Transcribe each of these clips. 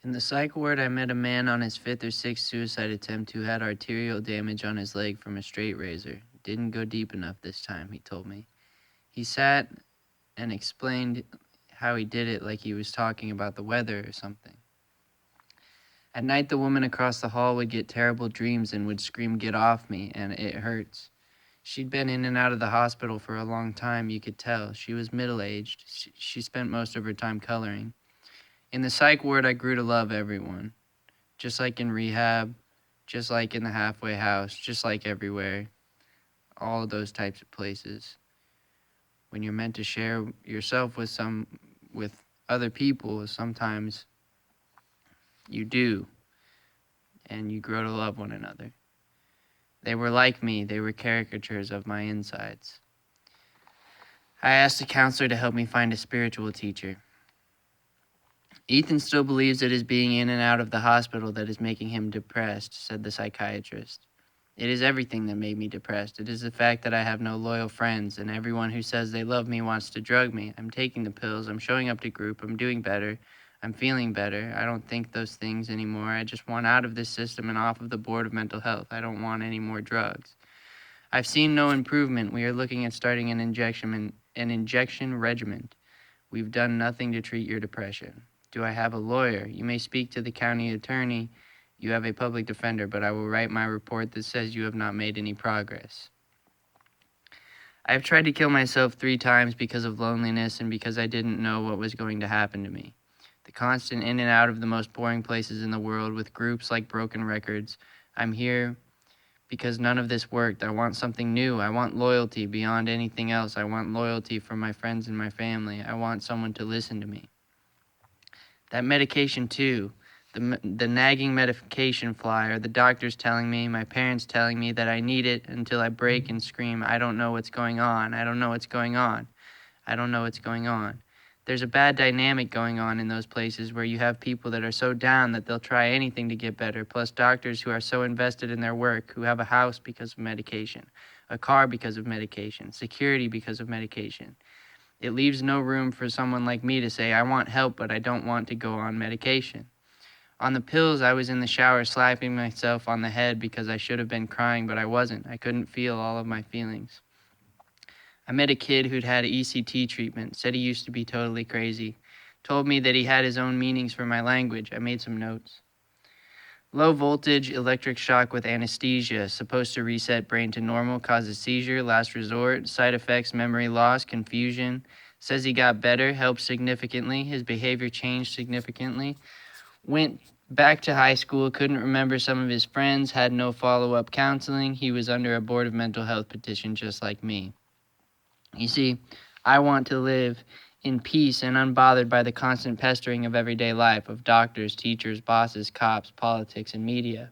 In the psych ward, I met a man on his fifth or sixth suicide attempt who had arterial damage on his leg from a straight razor. Didn't go deep enough this time, he told me. He sat and explained how he did it like he was talking about the weather or something. At night, the woman across the hall would get terrible dreams and would scream, "Get off me," and "It hurts." She'd been in and out of the hospital for a long time, you could tell. She was middle-aged. She spent most of her time coloring. In the psych ward, I grew to love everyone. Just like in rehab, just like in the halfway house, just like everywhere. All of those types of places. When you're meant to share yourself with other people, sometimes you do, and you grow to love one another. They were like me, they were caricatures of my insides. I asked a counselor to help me find a spiritual teacher. Ethan still believes it is being in and out of the hospital that is making him depressed, said the psychiatrist. It is everything that made me depressed. It is the fact that I have no loyal friends, and everyone who says they love me wants to drug me. I'm taking the pills, I'm showing up to group, I'm doing better, I'm feeling better. I don't think those things anymore. I just want out of this system and off of the Board of Mental Health. I don't want any more drugs. I've seen no improvement. We are looking at starting an injection regimen. We've done nothing to treat your depression. Do I have a lawyer? You may speak to the county attorney. You have a public defender, but I will write my report that says you have not made any progress. I have tried to kill myself 3 times because of loneliness and because I didn't know what was going to happen to me. The constant in and out of the most boring places in the world with groups like Broken Records. I'm here because none of this worked. I want something new. I want loyalty beyond anything else. I want loyalty from my friends and my family. I want someone to listen to me. That medication too, the nagging medication flyer, the doctors telling me, my parents telling me that I need it until I break and scream, I don't know what's going on, I don't know what's going on, I don't know what's going on. There's a bad dynamic going on in those places where you have people that are so down that they'll try anything to get better, plus doctors who are so invested in their work, who have a house because of medication, a car because of medication, security because of medication. It leaves no room for someone like me to say, I want help, but I don't want to go on medication. On the pills, I was in the shower slapping myself on the head because I should have been crying, but I wasn't. I couldn't feel all of my feelings. I met a kid who'd had ECT treatment, said he used to be totally crazy, told me that he had his own meanings for my language. I made some notes. Low voltage electric shock with anesthesia, supposed to reset brain to normal, causes seizure, last resort, side effects, memory loss, confusion. Says he got better, helped significantly, his behavior changed significantly. Went back to high school, couldn't remember some of his friends, had no follow-up counseling. He was under a Board of Mental Health petition just like me. You see, I want to live in peace and unbothered by the constant pestering of everyday life, of doctors, teachers, bosses, cops, politics, and media.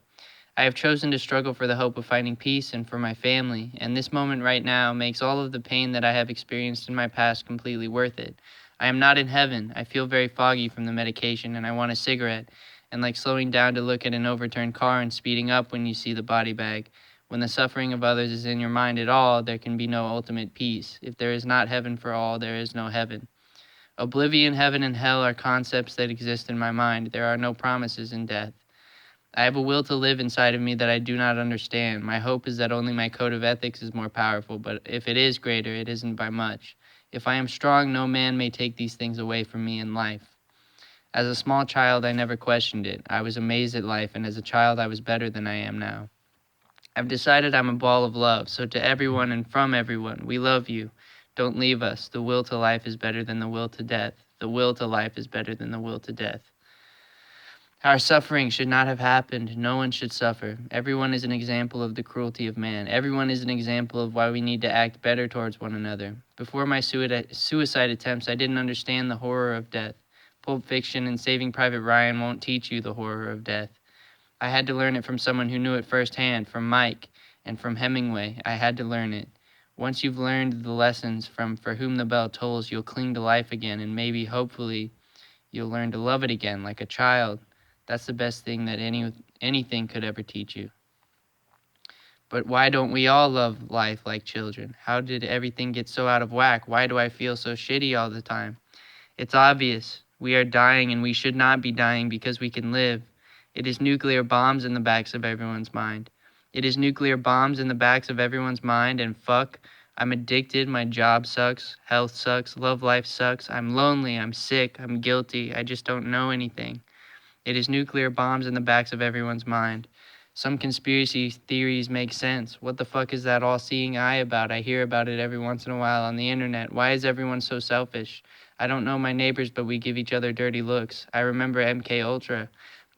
I have chosen to struggle for the hope of finding peace and for my family, and this moment right now makes all of the pain that I have experienced in my past completely worth it. I am not in heaven. I feel very foggy from the medication, and I want a cigarette, and like slowing down to look at an overturned car and speeding up when you see the body bag. When the suffering of others is in your mind at all, there can be no ultimate peace. If there is not heaven for all, there is no heaven. Oblivion, heaven, and hell are concepts that exist in my mind. There are no promises in death. I have a will to live inside of me that I do not understand. My hope is that only my code of ethics is more powerful, but if it is greater, it isn't by much. If I am strong, no man may take these things away from me in life. As a small child, I never questioned it. I was amazed at life, and as a child, I was better than I am now. I've decided I'm a ball of love, so to everyone and from everyone, we love you. Don't leave us. The will to life is better than the will to death. The will to life is better than the will to death. Our suffering should not have happened. No one should suffer. Everyone is an example of the cruelty of man. Everyone is an example of why we need to act better towards one another. Before my suicide attempts, I didn't understand the horror of death. Pulp Fiction and Saving Private Ryan won't teach you the horror of death. I had to learn it from someone who knew it firsthand, from Mike and from Hemingway. I had to learn it. Once you've learned the lessons from For Whom the Bell Tolls, you'll cling to life again, and maybe, hopefully, you'll learn to love it again like a child. That's the best thing that anything could ever teach you. But why don't we all love life like children? How did everything get so out of whack? Why do I feel so shitty all the time? It's obvious. We are dying, and we should not be dying because we can live. It is nuclear bombs in the backs of everyone's mind. It is nuclear bombs in the backs of everyone's mind, and fuck, I'm addicted, my job sucks, health sucks, love life sucks, I'm lonely, I'm sick, I'm guilty, I just don't know anything. It is nuclear bombs in the backs of everyone's mind. Some conspiracy theories make sense. What the fuck is that all-seeing eye about? I hear about it every once in a while on the internet. Why is everyone so selfish? I don't know my neighbors, but we give each other dirty looks. I remember MK Ultra.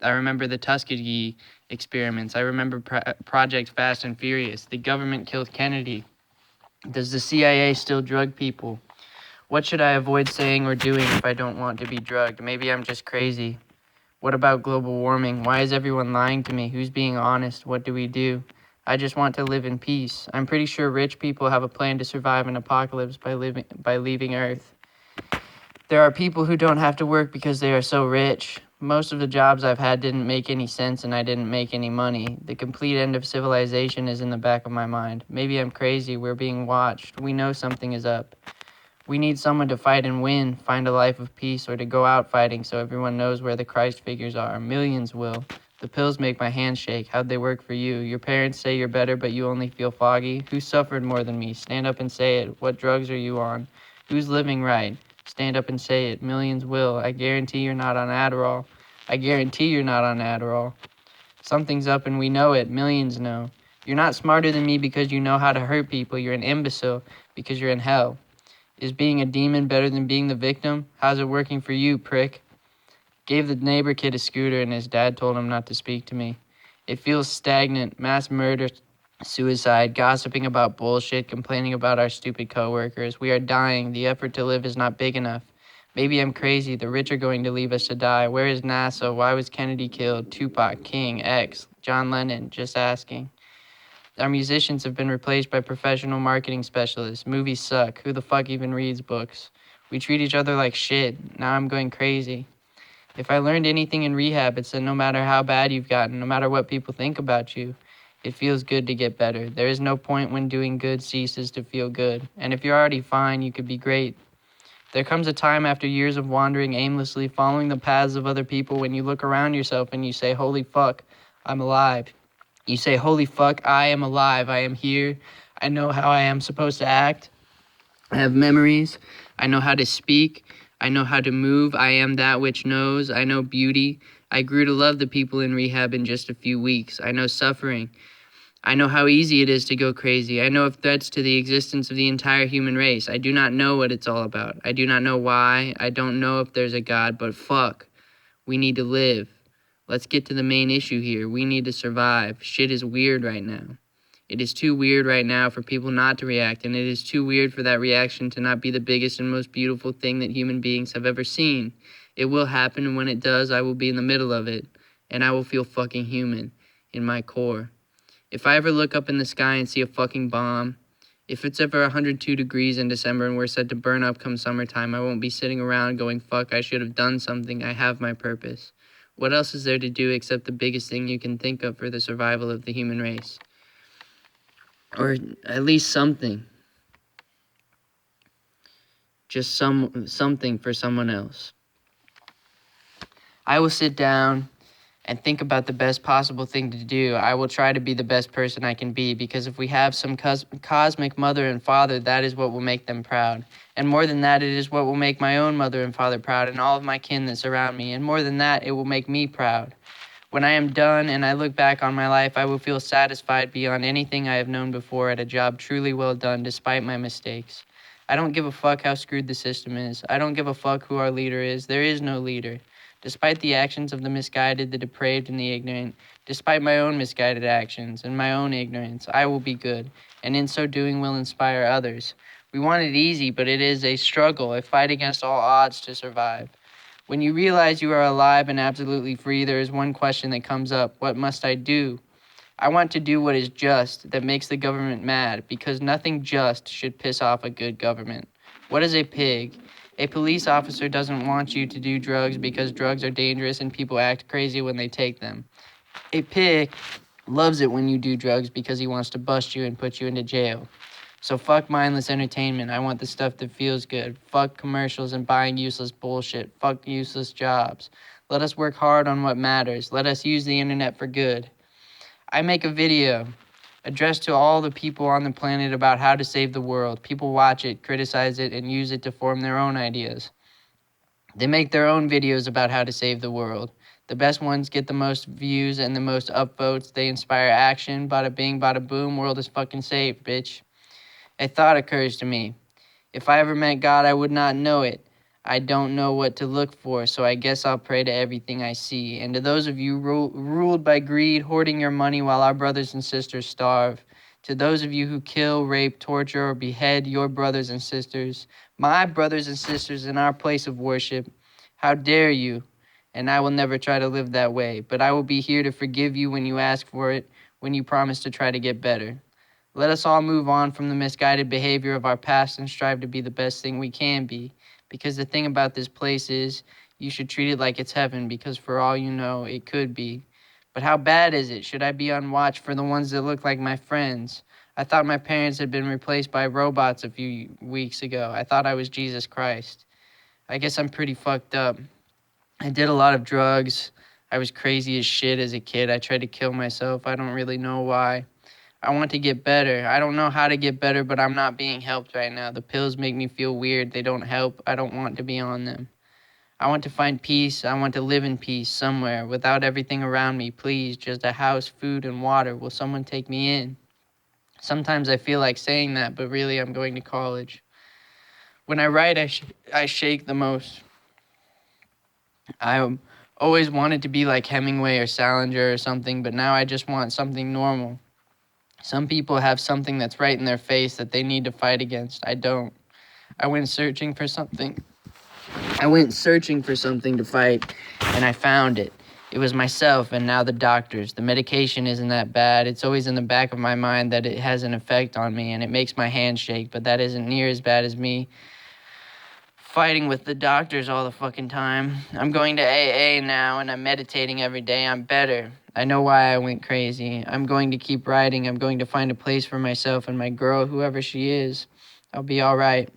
I remember the Tuskegee experiments. I remember Project Fast and Furious. The government killed Kennedy. Does the CIA still drug people? What should I avoid saying or doing if I don't want to be drugged? Maybe I'm just crazy. What about global warming? Why is everyone lying to me? Who's being honest? What do we do? I just want to live in peace. I'm pretty sure rich people have a plan to survive an apocalypse by leaving Earth. There are people who don't have to work because they are so rich. Most of the jobs I've had didn't make any sense and I didn't make any money. The complete end of civilization is in the back of my mind. Maybe I'm crazy. We're being watched. We know something is up. We need someone to fight and win, find a life of peace, or to go out fighting so everyone knows where the Christ figures are. Millions will. The pills make my hands shake. How'd they work for you? Your parents say you're better, but you only feel foggy? Who suffered more than me? Stand up and say it. What drugs are you on? Who's living right? Stand up and say it. Millions will. I guarantee you're not on Adderall. I guarantee you're not on Adderall. Something's up and we know it. Millions know. You're not smarter than me because you know how to hurt people. You're an imbecile because you're in hell. Is being a demon better than being the victim? How's it working for you, prick? Gave the neighbor kid a scooter and his dad told him not to speak to me. It feels stagnant. Mass murder, suicide, gossiping about bullshit, complaining about our stupid coworkers. We are dying. The effort to live is not big enough. Maybe I'm crazy. The rich are going to leave us to die. Where is NASA? Why was Kennedy killed? Tupac, King, X, John Lennon, just asking. Our musicians have been replaced by professional marketing specialists. Movies suck. Who the fuck even reads books? We treat each other like shit. Now I'm going crazy. If I learned anything in rehab, it's that no matter how bad you've gotten, no matter what people think about you, it feels good to get better. There is no point when doing good ceases to feel good. And if you're already fine, you could be great. There comes a time after years of wandering aimlessly, following the paths of other people, when you look around yourself and you say, holy fuck, I'm alive. You say, holy fuck, I am alive. I am here. I know how I am supposed to act. I have memories. I know how to speak. I know how to move. I am that which knows. I know beauty. I grew to love the people in rehab in just a few weeks. I know suffering. I know how easy it is to go crazy. I know of threats to the existence of the entire human race. I do not know what it's all about. I do not know why. I don't know if there's a God, but fuck. We need to live. Let's get to the main issue here. We need to survive. Shit is weird right now. It is too weird right now for people not to react, and it is too weird for that reaction to not be the biggest and most beautiful thing that human beings have ever seen. It will happen, and when it does, I will be in the middle of it, and I will feel fucking human in my core. If I ever look up in the sky and see a fucking bomb, if it's ever 102 degrees in December and we're set to burn up come summertime, I won't be sitting around going, fuck, I should have done something. I have my purpose. What else is there to do except the biggest thing you can think of for the survival of the human race? Or at least something. Just something for someone else. I will sit down and think about the best possible thing to do. I will try to be the best person I can be, because if we have some cosmic mother and father, that is what will make them proud. And more than that, it is what will make my own mother and father proud, and all of my kin that surround me. And more than that, it will make me proud. When I am done and I look back on my life, I will feel satisfied beyond anything I have known before at a job truly well done despite my mistakes. I don't give a fuck how screwed the system is. I don't give a fuck who our leader is. There is no leader. Despite the actions of the misguided, the depraved, and the ignorant, despite my own misguided actions and my own ignorance, I will be good, and in so doing will inspire others. We want it easy, but it is a struggle, a fight against all odds to survive. When you realize you are alive and absolutely free, there is one question that comes up. What must I do? I want to do what is just, that makes the government mad, because nothing just should piss off a good government. What is a pig? A police officer doesn't want you to do drugs because drugs are dangerous and people act crazy when they take them. A pig loves it when you do drugs because he wants to bust you and put you into jail. So fuck mindless entertainment. I want the stuff that feels good. Fuck commercials and buying useless bullshit. Fuck useless jobs. Let us work hard on what matters. Let us use the internet for good. I make a video addressed to all the people on the planet about how to save the world. People watch it, criticize it, and use it to form their own ideas. They make their own videos about how to save the world. The best ones get the most views and the most upvotes. They inspire action. Bada bing, bada boom, world is fucking saved, bitch. A thought occurs to me. If I ever met God, I would not know it. I don't know what to look for, so I guess I'll pray to everything I see. And to those of you ruled by greed, hoarding your money while our brothers and sisters starve, to those of you who kill, rape, torture, or behead your brothers and sisters, my brothers and sisters in our place of worship, how dare you? And I will never try to live that way, but I will be here to forgive you when you ask for it, when you promise to try to get better. Let us all move on from the misguided behavior of our past and strive to be the best thing we can be. Because the thing about this place is, you should treat it like it's heaven, because for all you know, it could be. But how bad is it? Should I be on watch for the ones that look like my friends? I thought my parents had been replaced by robots a few weeks ago. I thought I was Jesus Christ. I guess I'm pretty fucked up. I did a lot of drugs. I was crazy as shit as a kid. I tried to kill myself. I don't really know why. I want to get better. I don't know how to get better, but I'm not being helped right now. The pills make me feel weird. They don't help. I don't want to be on them. I want to find peace. I want to live in peace somewhere without everything around me. Please, just a house, food, and water. Will someone take me in? Sometimes I feel like saying that, but really I'm going to college. When I write, I shake the most. I always wanted to be like Hemingway or Salinger or something, but now I just want something normal. Some people have something that's right in their face that they need to fight against. I don't. I went searching for something. To fight, and I found it. It was myself and now the doctors. The medication isn't that bad. It's always in the back of my mind that it has an effect on me and it makes my hands shake, but that isn't near as bad as me fighting with the doctors all the fucking time. I'm going to AA now and I'm meditating every day. I'm better. I know why I went crazy. I'm going to keep writing. I'm going to find a place for myself and my girl, whoever she is. I'll be all right.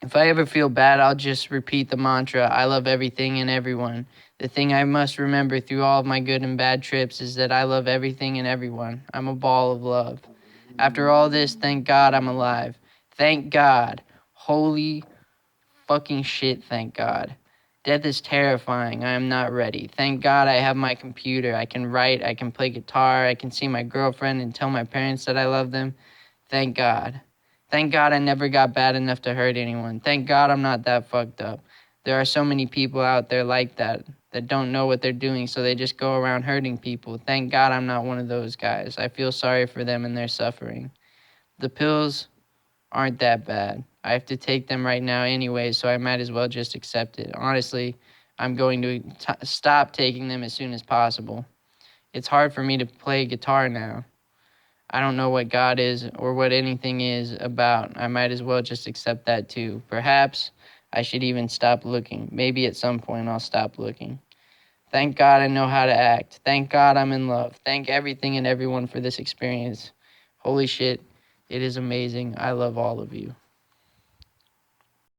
If I ever feel bad, I'll just repeat the mantra, I love everything and everyone. The thing I must remember through all of my good and bad trips is that I love everything and everyone. I'm a ball of love. After all this, thank God I'm alive. Thank God. Holy fucking shit, thank God. Death is terrifying. I am not ready. Thank God I have my computer. I can write, I can play guitar, I can see my girlfriend and tell my parents that I love them. Thank God. Thank God I never got bad enough to hurt anyone. Thank God I'm not that fucked up. There are so many people out there like that don't know what they're doing, so they just go around hurting people. Thank God I'm not one of those guys. I feel sorry for them and their suffering. The pills aren't that bad. I have to take them right now anyway, so I might as well just accept it. Honestly, I'm going to stop taking them as soon as possible. It's hard for me to play guitar now. I don't know what God is or what anything is about. I might as well just accept that too. Perhaps I should even stop looking. Maybe at some point I'll stop looking. Thank God I know how to act. Thank God I'm in love. Thank everything and everyone for this experience. Holy shit, it is amazing. I love all of you.